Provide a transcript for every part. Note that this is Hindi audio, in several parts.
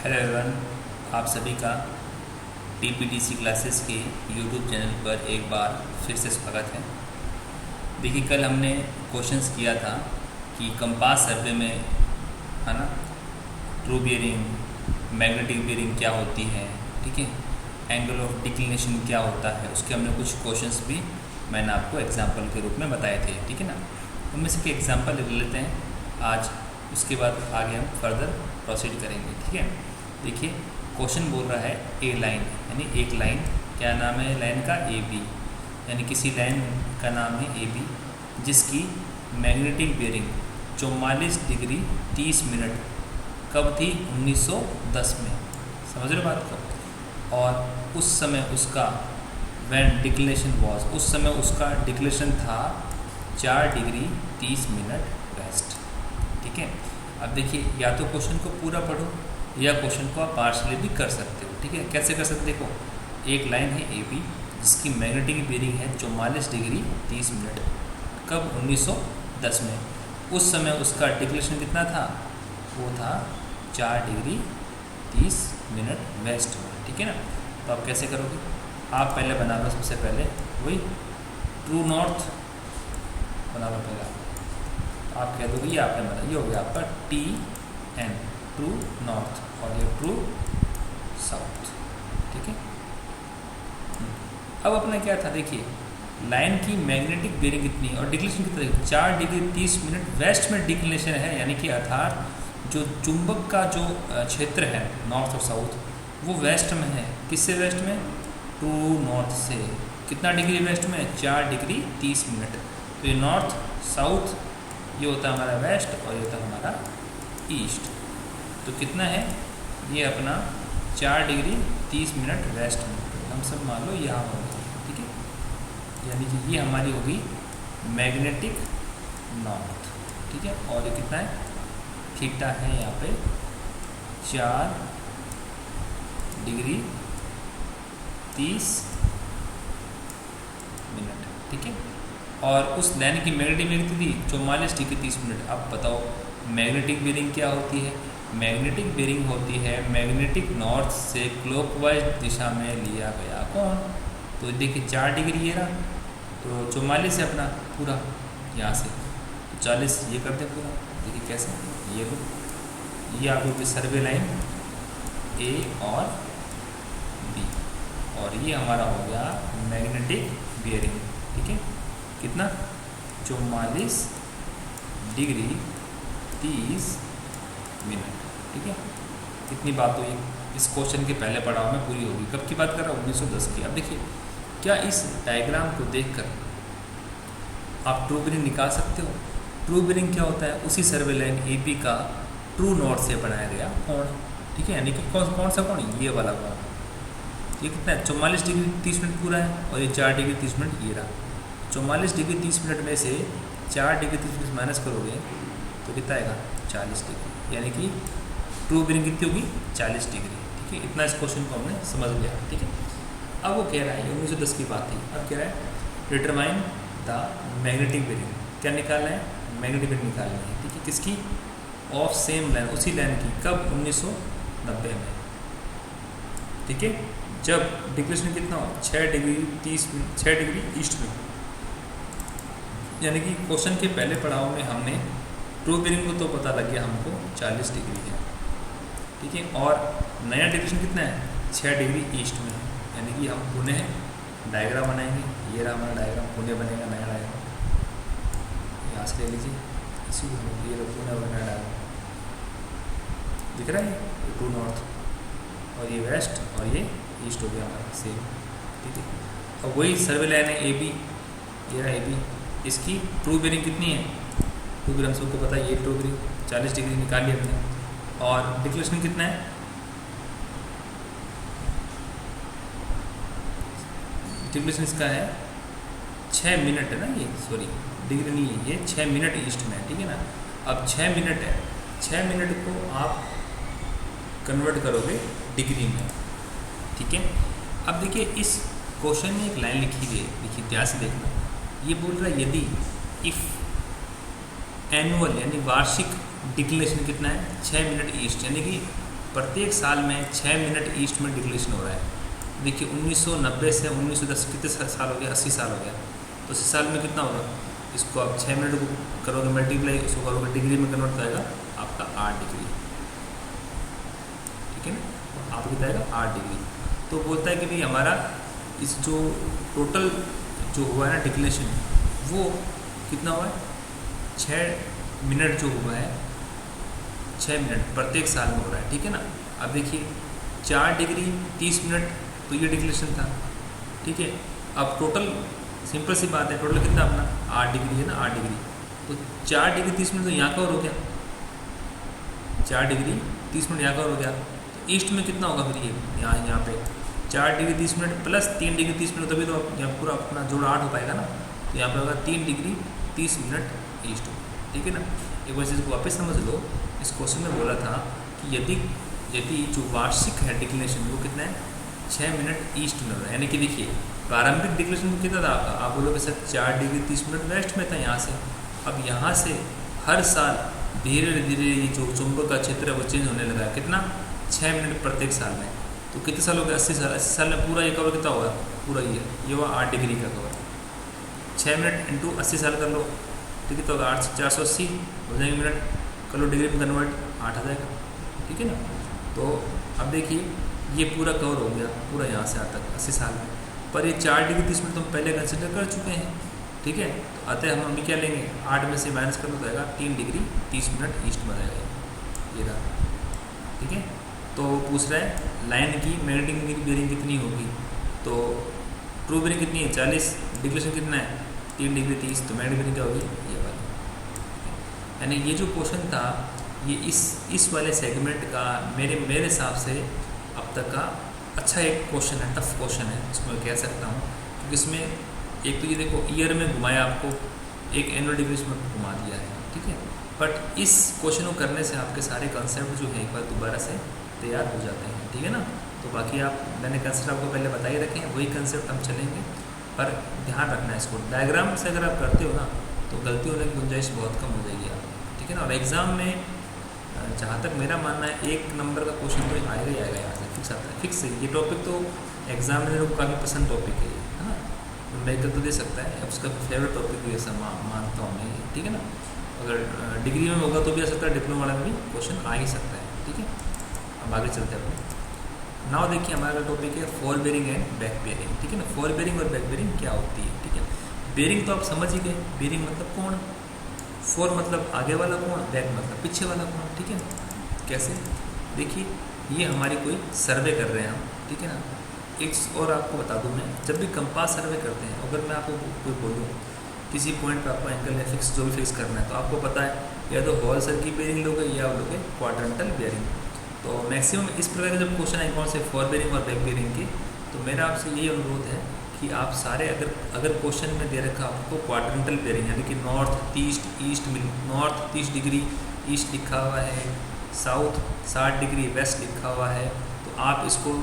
हेलो एवरीवन, आप सभी का टीपीटीसी क्लासेस के यूट्यूब चैनल पर एक बार फिर से स्वागत है। देखिए, कल हमने क्वेश्चंस किया था कि कंपास सर्वे में है ना, ट्रू बियरिंग, मैग्नेटिक बियरिंग क्या होती है, ठीक है, एंगल ऑफ डिक्लिनेशन क्या होता है। उसके हमने कुछ क्वेश्चंस भी मैंने आपको एग्जाम्पल के रूप में बताए थे, ठीक है ना। उनमें से एक एग्जाम्पल ले लेते हैं आज, उसके बाद आगे हम फर्दर प्रोसीड करेंगे, ठीक है। देखिए, क्वेश्चन बोल रहा है ए लाइन, यानी एक लाइन, क्या नाम है लाइन का, ए बी, यानी किसी लाइन का नाम है ए बी जिसकी मैग्नेटिक बियरिंग 44 डिग्री 30 मिनट कब थी, 1910 में, समझ रहे बात को। और उस समय उसका व्हेन डिक्लिनेशन वॉज, उस समय उसका डिक्लिनेशन था 4 डिग्री 30 मिनट वेस्ट, ठीक है। अब देखिए, या तो क्वेश्चन को पूरा पढ़ो या क्वेश्चन को आप पार्शली भी कर सकते हो, ठीक है। कैसे कर सकते, देखो, एक लाइन है ए बी जिसकी मैग्नेटिक बियरिंग है 44 डिग्री 30 मिनट कब, 1910 में। उस समय उसका डिक्लेरेशन कितना था, वो था 4 डिग्री 30 मिनट वेस्ट में, ठीक है ना। तो आप कैसे करोगे, आप पहले बना लो, सबसे पहले वही ट्रू नॉर्थ बना लो पहले। आप कह दोगे ये आपने बनाया, ये हो गया आपका टी एन, ट्रू नॉर्थ, और ये ट्रू साउथ, ठीक है। अब अपना क्या था, देखिए, लाइन की मैग्नेटिक बियरिंग कितनी और डिक्लेरेशन कितना, 4 डिग्री 30 मिनट वेस्ट में डिक्लेरेशन है, यानी कि अर्थात जो चुंबक का जो क्षेत्र है नॉर्थ और साउथ, वो वेस्ट में है। किससे वेस्ट में, ट्रू नॉर्थ से। कितना डिग्री वेस्ट में, 4 डिग्री 30 मिनट। तो ये नॉर्थ साउथ, ये होता है हमारा वेस्ट और ये होता है हमारा ईस्ट। तो कितना है ये अपना 4 डिग्री 30 मिनट वेस्ट में, हम सब मान लो यहाँ होगा, ठीक है। यानी कि ये हमारी होगी मैग्नेटिक नॉर्थ, ठीक है। और ये कितना है, थीटा है यहाँ पे 4 डिग्री 30 मिनट, ठीक है। और उस लाइन की मैग्नेटिक बियरिंग कितनी थी, 44 डिग्री 30 मिनट। अब बताओ मैग्नेटिक बियरिंग क्या होती है, मैग्नेटिक बियरिंग होती है मैग्नेटिक नॉर्थ से क्लॉकवाइज दिशा में लिया गया कोण। तो देखिए 4 डिग्री ये रहा, तो 44 है अपना पूरा यहाँ से, तो 40 ये करते पूरा। देखिए कैसे, ये लो, ये आपको सर्वे लाइन ए और बी, और ये हमारा हो गया मैग्नेटिक बियरिंग, ठीक है। कितना, 44 डिग्री 30 मिनट, ठीक है। इतनी बात तो ये इस क्वेश्चन के पहले पड़ाव में पूरी होगी। कब की बात कर रहा हूँ, 1910 की। अब देखिए, क्या इस डायग्राम को देखकर आप ट्रू बियरिंग निकाल सकते हो। ट्रू बियरिंग क्या होता है, उसी सर्वे लाइन ए बी का ट्रू नॉर्थ से बनाया गया कोण, ठीक है। यानी कि कौन सा कोण, ये वाला कोण। ये कितना है, 44 डिग्री 30 मिनट पूरा है, और ये 4 डिग्री 30 मिनट ये रहा। 44 डिग्री 30 मिनट में से 4 डिग्री 30 मिनट माइनस करोगे तो कितना आएगा, 40 डिग्री, यानी कि ट्रू बियरिंग कितनी होगी, 40 डिग्री, ठीक है। इतना इस क्वेश्चन को हमने समझ लिया, ठीक है। अब वो कह रहा है, 1910 की बात थी, अब कह रहा है डिटरमाइन द मैग्नेटिक बियरिंग, क्या निकालना है, मैग्नेटिक बियरिंग निकालनी है, ठीक है। किसकी, ऑफ सेम लाइन, उसी लाइन की, कब, 1990 में, ठीक है। जब डिक्लेरेशन कितना हो, 6 डिग्री 30 मिनट, 6 डिग्री ईस्ट में, यानी कि क्वेश्चन के पहले पड़ाव में हमने ट्रू बियरिंग को तो पता लग गया हमको 40 डिग्री है, ठीक है। और नया डिक्लेरेशन कितना है, 6 डिग्री ईस्ट में है, यानी कि हम पुनः डायग्राम बनाएंगे। ये रहा हमारा डायग्राम, पुनः बनेगा नया डायग्राम, यहाँ से ले लीजिए, इसी को ये पुनः बना डायग्राम दिख रहा है, ये ट्रू नॉर्थ और ये वेस्ट और ये ईस्ट हो गया हमारा सेम, ठीक है। और वही सर्वे लाइन है ए बी, ये रहा ए बी, इसकी ट्रू बियरिंग कितनी है, ट्रू बियरिंग सबको पता है, ये ट्रू बियरिंग 40 डिग्री निकाल लिया हमने। और डिक्लेरेशन कितना है, डिक्लेरेशन इसका है 6 मिनट है ना, ये सॉरी डिग्री नहीं है, ये 6 मिनट ईस्ट में है, ठीक है ना। अब 6 मिनट है, 6 मिनट को आप कन्वर्ट करोगे डिग्री में, ठीक है। अब देखिए, इस क्वेश्चन में एक लाइन लिखी हुई है, देखिए ध्यान से देखना। ये बोल रहा है यदि इफ एनुअल यानी वार्षिक डिक्लेरेशन कितना है, 6 मिनट ईस्ट, यानी कि प्रत्येक साल में 6 मिनट ईस्ट में डिक्लेरेशन हो रहा है। देखिए 1990 से 1910 कितने साल हो गया, 80 साल हो गया, तो 80 साल में कितना होगा, इसको आप 6 मिनट को करोगे मल्टीप्लाई, उसको करोगे डिग्री में कन्वर्ट आएगा आपका 8 डिग्री, ठीक है ना, आपको कितना आएगा 8 डिग्री। तो बोलता है कि भाई हमारा इस जो टोटल जो हुआ है ना डिक्लेरेशन, वो कितना हुआ है, 6 मिनट जो हुआ है, 6 मिनट प्रत्येक साल में हो रहा है, ठीक है ना। अब देखिए 4 डिग्री 30 मिनट, तो ये डिक्लेरेशन था, ठीक है। अब टोटल सिंपल सी बात है, टोटल कितना अपना 8 डिग्री है ना, 8 डिग्री, तो 4 डिग्री 30 मिनट तो यहाँ कवर हो गया, 4 डिग्री 30 मिनट यहाँ कवर हो गया। तो ईस्ट में कितना होगा फिर, ये यहाँ पे 4 degree 30 minute plus 3 degree 30 minute, तभी तो यहाँ पूरा अपना जोड़ 8 हो पाएगा ना। तो यहाँ पे होगा 3 डिग्री 30 मिनट ईस्ट, ठीक है ना। एक बार इसको वापस समझ लो, इस क्वेश्चन में बोला था कि यदि जो वार्षिक है डिक्लेरेशन वो कितना है, 6 मिनट ईस्ट में हो रहा है। यानी कि देखिए प्रारंभिक डिक्लेरेशन कितना था आपका, आप बोलोगे सर 4 डिग्री 30 मिनट वेस्ट में था यहाँ से। अब यहाँ से हर साल धीरे धीरे ये जो चुंबक का क्षेत्र है वो चेंज होने लगा है, कितना 6 मिनट प्रत्येक साल में। तो कितने साल हो गए, 80 साल। 80 साल में पूरा ये कवर कितना होगा, पूरा ये हुआ 8 डिग्री का कवर। 6 मिनट इंटू 80 साल कर लो, ठीक है, तो 8 480 हो जाएंगे मिनट, कर लो डिग्री में कन्वर्ट, 8 आ जाएगा, ठीक है ना। तो अब देखिए ये पूरा कवर हो गया, पूरा यहाँ से आता तक 80 साल में। पर ये 4 डिग्री 30 मिनट तो हम पहले कंसिडर कर चुके हैं, ठीक है। तो अतः हम अभी क्या लेंगे, 8 में से माइनस करना तो आएगा 3 डिग्री 30 मिनट ईस्ट में आएगा, ये रहा, ठीक है। तो पूछ रहा है लाइन की मैग्नेटिक बेरिंग कितनी होगी, तो ट्रू बेरिंग कितनी है 40, डिक्लेरेशन कितना है 3 डिग्री 30, तो मैग्नेटिक बेरिंग क्या होगी, ये वाली। यानी ये जो क्वेश्चन था ये इस वाले सेगमेंट का मेरे हिसाब से अब तक का अच्छा एक क्वेश्चन है, टफ क्वेश्चन है, इसमें कह सकता हूँ। क्योंकि इसमें एक तो ये देखो ईयर में घुमाया आपको, एक एनुअल डिक्लेरेशन में घुमा दिया है, ठीक है। बट इस क्वेश्चन को करने से आपके सारे कंसेप्ट जो है एक बार दोबारा से तैयार हो जाते हैं, ठीक है ना। तो बाकी मैंने कंसेप्ट आपको पहले बता ही रखे हैं, वही कंसेप्ट हम चलेंगे, पर ध्यान रखना है इसको। डायग्राम से अगर आप करते हो ना तो गलती होने की गुंजाइश बहुत कम हो जाएगी आप, ठीक है ना। और एग्ज़ाम में जहाँ तक मेरा मानना है 1 नंबर का क्वेश्चन तो आएगा ही आएगा, यहाँ से फिक्स आता है, फिक्स है। ये टॉपिक तो एग्जामिनर को काफ़ी पसंद टॉपिक है ना, मेडिकल तो दे सकता है, उसका फेवरेट टॉपिक भी ऐसा मानता हूँ मैं, ठीक है ना। अगर डिग्री में होगा तो भी आ सकता है, डिप्लोमा वाला में भी क्वेश्चन आ ही सकता है, ठीक है। अब आगे चलते हैं अपने। नाउ देखिए हमारा टॉपिक है fore bearing and back bearing, ठीक है ना। फॉर बेरिंग और बैक बेरिंग क्या होती है, ठीक है। बेरिंग तो आप समझ ही गए, बेरिंग मतलब कोण, फॉर मतलब आगे वाला कोण, बैक मतलब पीछे वाला कोण, ठीक है। कैसे, देखिए ये हमारी कोई सर्वे कर रहे हैं हम, ठीक है ना। एक और आपको बता दूं मैं, जब भी कंपास सर्वे करते हैं, अगर मैं आपको कोई बोलूँ किसी पॉइंट पे आपको एंगल में फिक्स जो भी फिक्स करना है, तो आपको पता है या तो होल सर्किल बेरिंग लोगे या आप लोगे क्वाड्रेंटल बेरिंग। तो मैक्सिमम इस प्रकार के जब क्वेश्चन आए कौन से फॉर बेरिंग और बैक बेरिंग के, तो मेरा आपसे यही अनुरोध है कि आप सारे अगर क्वेश्चन में दे रखा आपको क्वाड्रेंटल बेरिंग यानी कि नॉर्थ ईस्ट में नॉर्थ 30 डिग्री ईस्ट लिखा हुआ है, साउथ 60 डिग्री वेस्ट लिखा हुआ है, तो आप इसको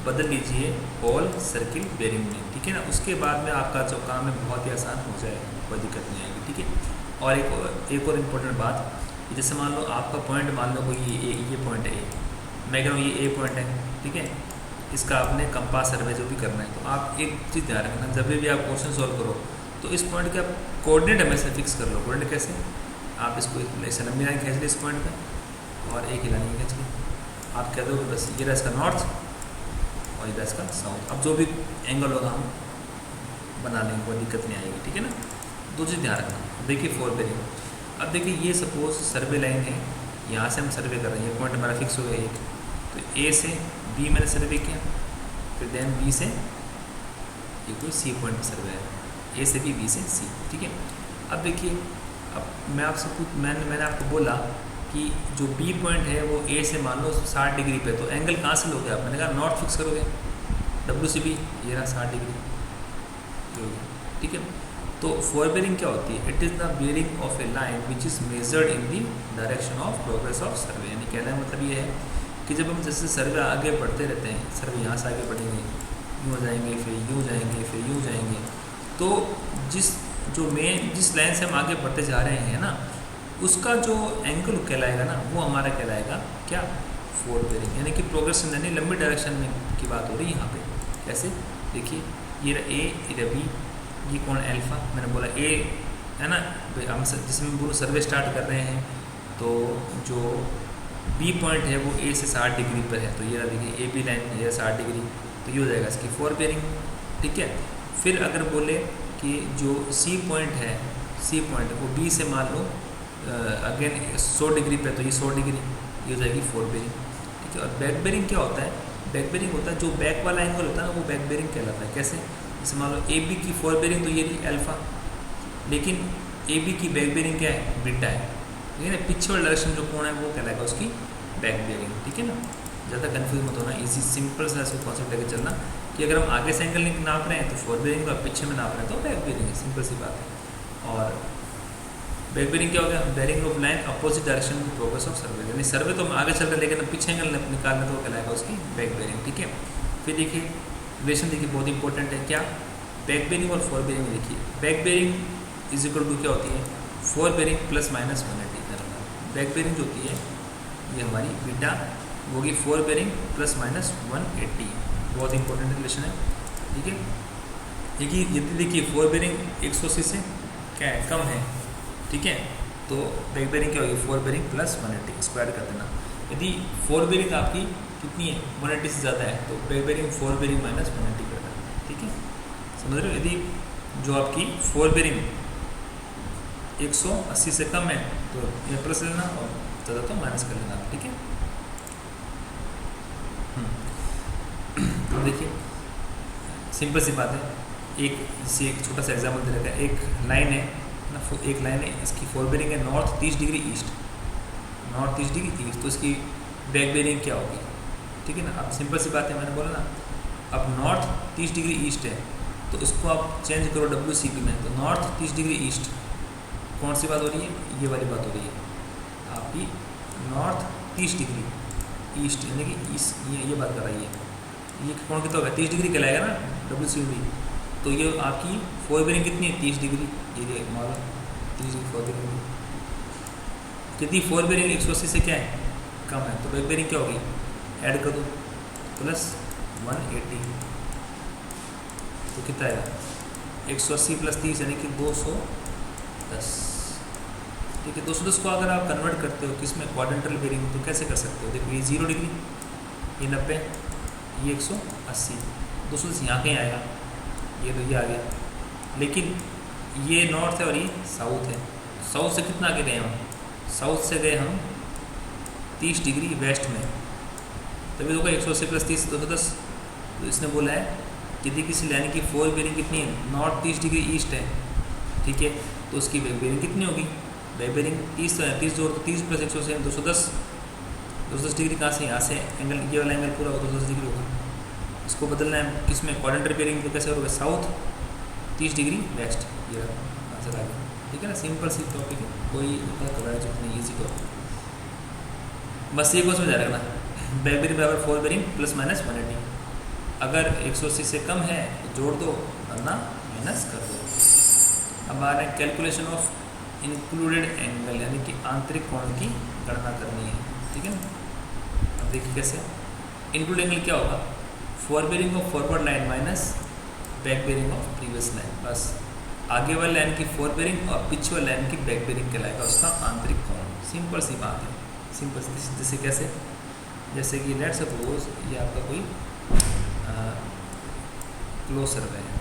बदल लीजिए होल सर्किल बेरिंग में, ठीक है ना। उसके बाद में आपका जो काम है बहुत ही आसान हो जाएगा, कोई दिक्कत नहीं आएगी, ठीक है। और एक और इम्पोर्टेंट बात, जैसे मान लो आपका पॉइंट, मान लो कोई ये पॉइंट है, मैं कह रहा हूँ ये ए पॉइंट है, ठीक है। इसका आपने कंपास सर्वे जो भी करना है, तो आप एक चीज़ ध्यान रखना, जब भी आप क्वेश्चन सॉल्व करो तो इस पॉइंट के आप कोऑर्डिनेट हमेशा फिक्स कर लो। कोऑर्डिनेट कैसे, आप इसको ऐसे लंबी लाइन खींच ली इस पॉइंट पे और एक ही लाइन खींच ली, आप कह दो बस ये रहा इसका नॉर्थ और ये रहा इसका साउथ। अब जो भी एंगल होगा हम बना लेंगे, कोई दिक्कत नहीं आएगी, ठीक है ना। दो चीज़ ध्यान रखना। देखिए फॉर बेरिंग, अब देखिए ये सपोज सर्वे लाइन है, यहाँ से हम सर्वे कर रहे हैं, ये पॉइंट हमारा फिक्स हो गया एक, तो ए से बी मैंने सर्वे किया, फिर देन बी से ये कोई सी पॉइंट पर सर्वे है, ए से बी से सी, ठीक है। अब देखिए, अब मैं आपसे मैंने आपको बोला कि जो बी पॉइंट है वो ए से मान लो 60 डिग्री पे, तो एंगल कहाँ से लोगे आप, मैंने कहा नॉर्थ फिक्स करोगे, डब्ल्यू सी बी ये रहा 60 डिग्री, ठीक है। तो फॉर बेरिंग क्या होती है, it is the bearing of a line which is measured in the direction of progress of survey. यानी कहने का मतलब ये है कि जब हम जैसे सर्वे आगे बढ़ते रहते हैं, सर्वे यहाँ से आगे बढ़ेंगे, यूँ हो जाएंगे, फिर यूँ जाएंगे, फिर यूँ जाएंगे, तो जिस लाइन से हम आगे बढ़ते जा रहे हैं ना, उसका जो एंगल कहलाएगा ना, वो हमारा कहलाएगा क्या, फोर बेरिंग, यानी कि प्रोग्रेशन यानी लंबी डायरेक्शन में की बात हो रही है यहाँ पे। कैसे देखिए, ये रहा ए, ये रहा बी, ये कौन अल्फा, मैंने बोला ए है ना, हम जिसमें पूरा सर्वे स्टार्ट कर रहे हैं तो जो बी पॉइंट है वो ए से 60 डिग्री पर है, तो ये देखिए ए बी लाइन ये 60 डिग्री, तो ये हो जाएगा इसकी फोर बेरिंग। ठीक है, फिर अगर बोले कि जो सी पॉइंट है, सी पॉइंट वो बी से मान लो अगेन 100 डिग्री पे, तो ये 100 डिग्री, ये हो जाएगी फोर बेरिंग। ठीक है, और बैक बेरिंग क्या होता है, बैक बेरिंग होता है जो बैक वाला एंगल होता है ना, वो बैक बेरिंग कहलाता है। कैसे, जैसे मान लो ए बी की फोर बेरिंग तो ये रही अल्फा, लेकिन ए बी की बैक बेरिंग क्या है, बीटा है। ठीक है ना, पीछे वाला डायरेक्शन जो कोण है वो कहलाएगा उसकी बैक बेरिंग। ठीक है ना, ज़्यादा कन्फ्यूज मत होना, इजी सिंपल सा इसको कॉन्सेप्ट लेकर चलना कि अगर हम आगे से एंगल नाप रहे हैं तो फोर बेरिंग को, पीछे में नाप रहे हैं तो बैक बेरिंग है, सिंपल सी बात है। और बैक बेरिंग क्या हो गया, bearing of line opposite direction में प्रोग्रेस ऑफ सर्वे, यानी सर्वे तो हम आगे चल रहे हैं लेकिन पीछे एंगल निकालना तो वो कहलाएगा उसकी बैक बेरिंग। ठीक है, फिर देखिए रिलेशन देखिए बहुत इंपॉर्टेंट है, क्या बैक बेरिंग और फोर बेरिंग। देखिए back bearing is equal to क्या होती है, fore bearing plus minus 180। Back bearing जो होती है ये हमारी बीटा होगी फोर बेरिंग प्लस माइनस 180, बहुत इंपॉर्टेंट रिलेशन है। ठीक है, देखिए यदि देखिए फोर बेरिंग 180 से क्या है, कम है। ठीक है, तो बैक बेरिंग क्या होगी, फोर बेरिंग प्लस 180, स्क्वायर कर देना। यदि फोर बेरिंग आपकी कितनी है, 180 से ज़्यादा है, तो back bearing fore bearing minus 180 कर देना। ठीक है, समझ रहे हो, यदि जो आपकी फोर बेरिंग 180 से कम है तो ये प्लस लेना और ज़्यादा तो माइनस कर लेना। ठीक है, तो देखिए सिंपल सी बात है, एक छोटा सा एग्जाम्पल दे रखा है, एक लाइन है ना, एक लाइन है, इसकी फोर बेरिंग है north 30 degree east, north 30 degree east, तो इसकी बैक बेरिंग क्या होगी। ठीक है ना, अब सिंपल सी बात है, मैंने बोला ना, अब नॉर्थ 30 डिग्री ईस्ट है तो उसको आप चेंज करो WCP में, तो नॉर्थ 30 डिग्री ईस्ट कौन सी बात हो रही है, ये वाली बात हो रही है आपकी, नॉर्थ 30 डिग्री ईस्ट, यानी कि इस ये बात कर रही है, ये कौन कितना होगा, 30 डिग्री कहलाएगा ना WCP। तो ये आपकी फोर बेरिंग कितनी है, 30 डिग्री, ये मॉडल 30 डिग्री फोर बेरिंग। यदि फोर बेरिंग 180 से क्या है, कम है, तो बैक बेरिंग क्या होगी, ऐड कर दो प्लस 180, तो कितना आएगा 180 प्लस 30 यानी कि 210। ठीक है, 210 को अगर आप कन्वर्ट करते हो किसमें, क्वाड्रेंटल बेरिंग, तो कैसे कर सकते हो, देखो ये 0 डिग्री, ये 90, ये 180, 210 यहाँ कहीं आएगा, ये तो ये आ गया, लेकिन ये नॉर्थ है और ये साउथ है, साउथ से कितना आगे गए हम, साउथ से गए हम 30 डिग्री वेस्ट में, तभी देखो 180 प्लस 30 210। तो इसने बोला है यदि किसी लाइन की फोर बेरिंग कितनी है, नॉर्थ 30 डिग्री ईस्ट है। ठीक है, तो उसकी बैक बेरिंग कितनी होगी, बैक बेरिंग 30 तो है, 30 जोड़ 30 प्लस 180 210, 210 डिग्री कहाँ से, यहाँ से एंगल, ये वाला एंगल पूरा 210 डिग्री होगा। इसको बदलना है किसमें, क्वाड्रेंटल बेरिंग, तो कैसे होगा, साउथ 30 डिग्री वेस्ट, ये आंसर आ गया। ठीक है ना, सिंपल सी टॉपिक है, कोई घबराने जो नहीं, ईजी टॉपिक, बस ये को समझा रखना, बैक बेरिंग बराबर फोर बेरिंग प्लस माइनस 180, अगर 180 से कम है तो जोड़ दो वरना माइनस कर दो। अब आ रहा है कैलकुलेशन ऑफ इंक्लूडेड एंगल, यानी कि आंतरिक कोण की गणना करनी है। ठीक है ना, अब देखिए कैसे, इंक्लूड एंगल क्या होगा, fore bearing of forward line minus back bearing of previous line, बस आगे वाली लाइन की फोर बेरिंग और पीछे वाली लाइन की बैक बेरिंग कहलाएगा उसका आंतरिक कोण। सिंपल सी बात है, सिंपल सी, जैसे कैसे, जैसे कि लेट सपोज ये आपका कोई क्लोज सर्वे है,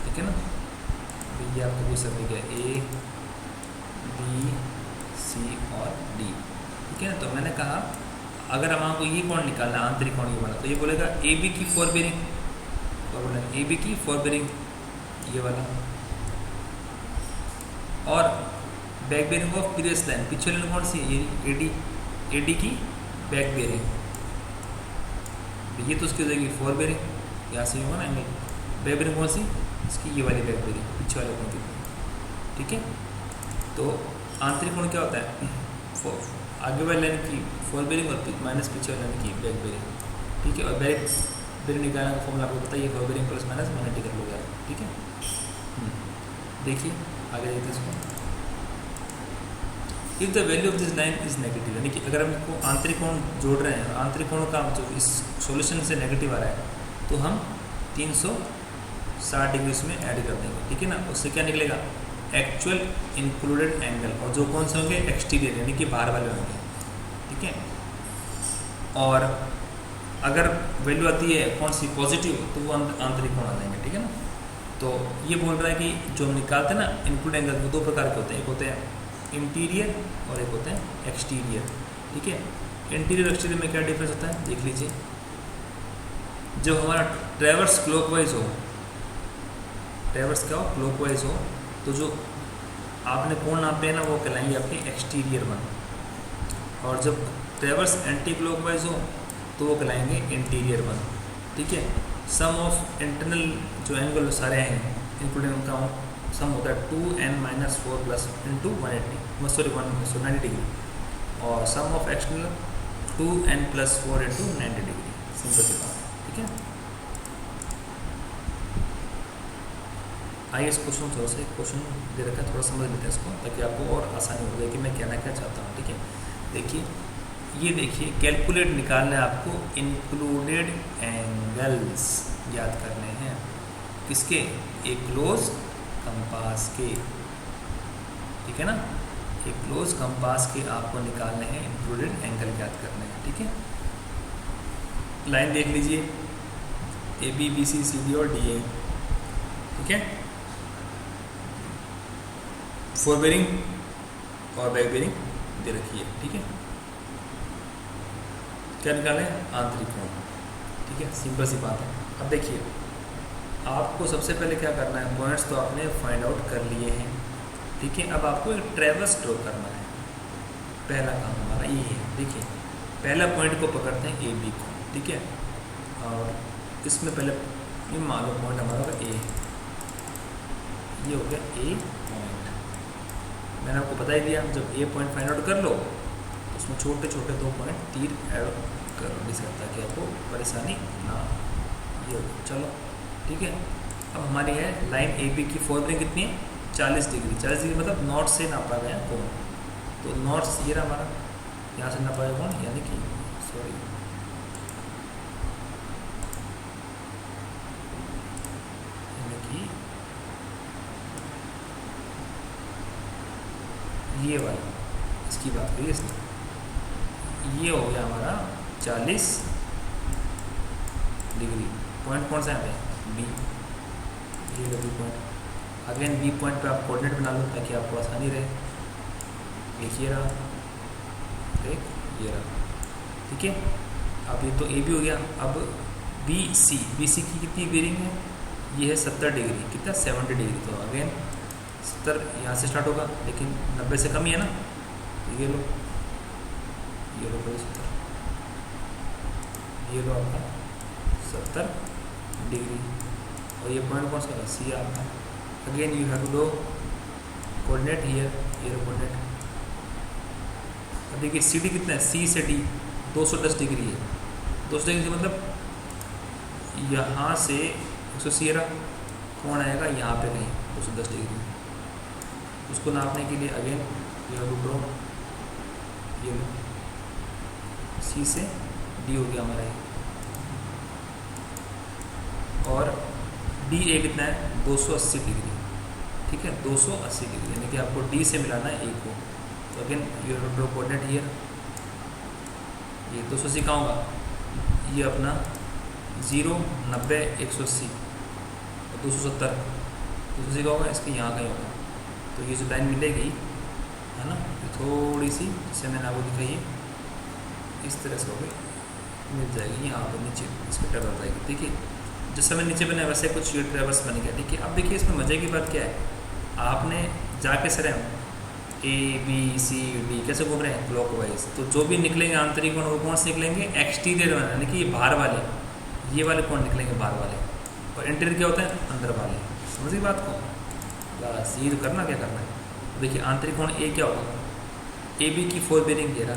ठीक है ना, तो ये आपका कोई सर्वे क्या है, A B C और D। ठीक है ना, तो मैंने कहा अगर हम आपको ये कोण निकालना, आंतरिक कोण ये वाला, तो ये बोलेगा AB की फोर बेरिंग, और बोला AB की फोर बेरिंग ये वाला, और back bearing of previous line, पिछले लाइन कौन सी, ये AD की बैक बेरिंग, ये तो उसकी हो जाएगी फोर बेरिंग, यहाँ से होगा ना एंगल, बैक बेरिंग कौन सी, इसकी ये वाली बैक बेरिंग, पीछे वाले कोण की। ठीक है, तो आंतरिक कोण क्या होता है, आगे वाली लाइन की फोर बेरिंग और माइनस पीछे वाली लाइन की बैक बेरिंग। ठीक है, और बैक बेरिंग निकालने का फॉर्मूला आपको बताइए, फोर बेरिंग प्लस माइनस 180 कर लोगे। ठीक है, देखिए आगे देखते इसको, if the value of this line is negative, यानी कि अगर हम इसको आंतरिक कोण जोड़ रहे हैं, आंतरिक कोण का जो इस सॉल्यूशन से नेगेटिव आ रहा है, तो हम 360 डिग्री उसमें ऐड कर देंगे, ठीक है ना। उससे क्या निकलेगा, एक्चुअल इंक्लूडेड एंगल, और जो कौन से होंगे, एक्सटीरियर यानी कि बाहर वाले होंगे, ठीक है। और अगर वैल्यू आती है कौन सी, पॉजिटिव, तो वो आंतरिक कोण आ जाएंगे, ठीक है ना। तो ये बोल रहा है कि जो हम निकालते हैं ना इंक्लूड एंगल, वो दो प्रकार के होते हैं, एक होते हैं इंटीरियर और एक होते हैं एक्सटीरियर, ठीक है। इंटीरियर और एक्सटीरियर में क्या डिफरेंस होता है, देख लीजिए। जब हमारा ट्रेवर्स क्लॉकवाइज हो, ट्रेवर्स क्या हो, क्लॉकवाइज हो, तो जो आपने कोण नापे हैं ना वो कहलाएंगे आपके एक्सटीरियर वन, और जब ट्रेवर्स एंटी क्लॉकवाइज हो तो वो कहलाएंगे इंटीरियर वन, ठीक है। सम ऑफ इंटरनल जो एंगल सारे हैं इंक्लूडिंग उनका सम होता है 2n-4 प्लस इंटू 190 डिग्री, और sum of external 2n+4 into 90 degree, simple सी बात, ठीक है। आइए इस क्वेश्चन थोड़ा सा क्वेश्चन दे रखा है, थोड़ा समझ लेते हैं इसको, ताकि आपको और आसानी हो जाए कि मैं कहना क्या चाहता हूँ, ठीक है। देखिए, ये देखिए, कैलकुलेट निकालना है आपको, इंक्लूडेड एंगल्स याद करने हैं, किसके, एक क्लोज कंपास के, ठीक है ना। एक क्लोज कंपास के आपको निकालने हैं, इंक्लूडेड एंगल याद करने हैं, ठीक है। लाइन देख लीजिए, A B B C C D और डी ए, ठीक है। फोर बेरिंग और बैक बेरिंग दे रखी है, ठीक है। क्या निकालें, आंतरिक कोण, ठीक है, सिंपल सी बात है। अब देखिए, आपको सबसे पहले क्या करना है, पॉइंट्स तो आपने फाइंड आउट कर लिए हैं, ठीक है। अब आपको एक ट्रेवर्स ड्रॉ करना है, पहला काम हमारा ये है। देखिए, पहला पॉइंट को पकड़ते हैं ए बी को, ठीक है, और इसमें पहले ये मान लो पॉइंट हमारा होगा ए, ये हो गया ए पॉइंट। मैंने आपको बता ही दिया, जब ए पॉइंट फाइंड आउट कर लो तो उसमें छोटे छोटे 2 पॉइंट तीर ऐड कर लीजिए, ताकि आपको परेशानी ना, ये हो, चलो ठीक है। अब हमारी है लाइन ए बी की फोर बेरिंग कितनी है, 40 डिग्री। 40 डिग्री मतलब नॉर्थ से नापा गया कोण, तो नॉर्थ ये रहा हमारा, यहाँ से नापा गया कोण, यानी कि सॉरी ये वाला, इसकी बात करिए इसने, ये हो गया हमारा 40 डिग्री। पॉइंट कौन सा है बी, ये लो B point. Again B point पे आप कोऑर्डिनेट बना लो ताकि आपको आसानी रहे। एक ये रहा, एक ये रहा, ठीक है। अब ये तो ए बी हो गया। अब बी सी की कितनी बेरिंग है, ये है 70 डिग्री, कितना 70 डिग्री। तो अगेन 70 यहाँ से स्टार्ट होगा, लेकिन 90 से कम ही है ना, तो ये लो 70, ये लो आपका 70 डिग्री। और ये पॉइंट कौन सा है, सी आपका। Again you have to do coordinate here, ये लो कोऑर्डिनेट। अब देखिए सी डी कितना है, सी से डी 210 डिग्री है। 210 डिग्री से मतलब यहाँ से 180 रहा, कौन आएगा यहाँ पे कहीं 210 डिग्री। उसको नापने के लिए again you have to draw, ये लो सी से डी हो गया हमारा ये, और डी ए कितना है 280 डिग्री, ठीक है 280 डिग्री, यानी कि आपको डी से मिलाना है ए को। तो again you have to draw coordinate here, ये 280 कहाँ होगा, ये अपना 0, 90, 180 और 270, 280 का होगा, इसके यहाँ का ही होगा। तो ये जो लाइन मिलेगी है ना, ये थोड़ी सी जिससे मैंने आपको दिखाई है इस तरह से होगी, मिल जाएगी यहाँ पर नीचे, इस पर ट्रेवर्स जाएगी। ठीक है, जैसे मैं नीचे बनाया वैसे कुछ ये ट्रेवर्स बन गया। ठीक है, अब देखिए इसमें मज़े की बात क्या है, आपने जाके sir A B C D कैसे घूम रहे हैं क्लॉकवाइज, तो जो भी निकलेंगे आंतरिक कोण वो कौन से निकलेंगे, एक्सटीरियर यानी कि बाहर वाले, ये वाले कोण निकलेंगे बाहर वाले, और इंटीरियर क्या होता है अंदर वाले। समझ गई बात को, बस ये तो करना क्या करना है। देखिए आंतरिक कोण ए क्या होगा, ए बी की 4 बेरिंग घेरा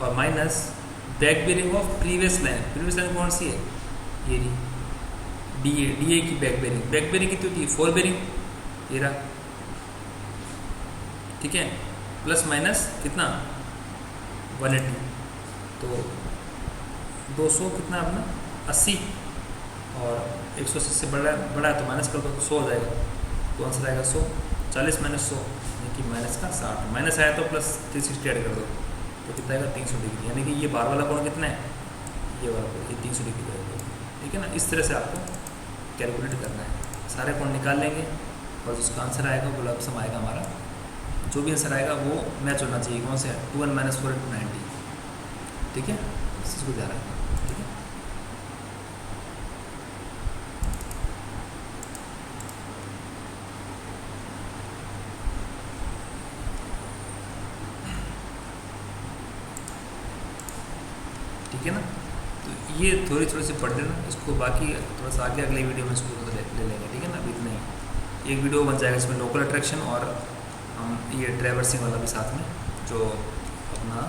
और minus back bearing of previous line कौन सी है, ये रही डी ए की बैक बेरिंग कितनी होती है 4 बेरिंग, ये रहा ठीक है, प्लस माइनस कितना 180, तो 200 कितना अपना 80, और 180 से बड़ा है तो माइनस कर दो, 100 हो जाएगा, तो आंसर आएगा 100। 40 माइनस 100 यानी कि माइनस का 60, माइनस आया तो प्लस 360 ऐड कर दो, तो कितना आएगा 300 डिग्री, यानी कि ये बाहर वाला कोण कितना है, ये वाला कोण, ये 300 डिग्री जाएगा। ठीक है ना, इस तरह से आपको कैलकुलेट करना है, सारे कोण निकाल लेंगे और जिसका आंसर आएगा वो लमसम आएगा हमारा, जो भी आंसर आएगा वो मैच होना चाहिए, कौन से 2n - 4 × 90। ठीक है, इस चीज़ को ध्यान रखना। ठीक है, ठीक है ना, तो ये थोड़ी सी पढ़ लेना इसको, बाकी थोड़ा सा आगे अगले वीडियो में इसको ले लेंगे। ठीक है ना, अभी इतना ही, एक वीडियो बन जाएगा इसमें लोकल अट्रैक्शन और हम ये ट्रैवर्सिंग वाला भी साथ में, जो अपना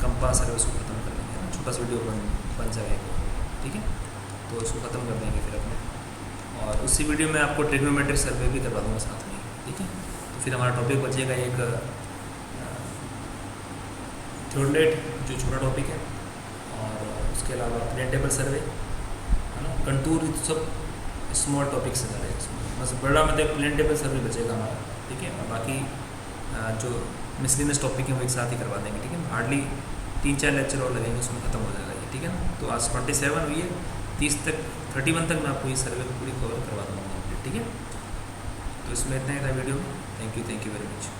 कंपास है उसको ख़त्म कर लेंगे ना, छोटा सा वीडियो बन जाएगा। ठीक है, तो उसको ख़त्म कर देंगे फिर अपने, और उसी वीडियो में आपको ट्रिग्नोमेट्रिक सर्वे भी करवा दूँगा साथ में। ठीक है, तो फिर हमारा टॉपिक बचेगा एक थ्योरलेट, जो छोटा टॉपिक है, और उसके अलावा प्लेन टेबल सर्वे है ना, कंटूर, सब स्मॉल टॉपिक्स है सारे इसमें, बस बड़ा मतलब प्लेन टेबल सर्वे बचेगा हमारा। ठीक है, और बाकी जो मिसलिनियस टॉपिक है वो एक साथ ही करवा देंगे। ठीक है, हार्डली 3-4 लेक्चर और लगेंगे, उसमें ख़त्म हो जाएगा ये। ठीक है ना, तो आज 27 हुई है, 30 तक 31 तक मैं आपको ये सर्वे पूरी कवर करवा दूँगा। ठीक है, तो इसमें इतना ही था वीडियो में। Thank you very much.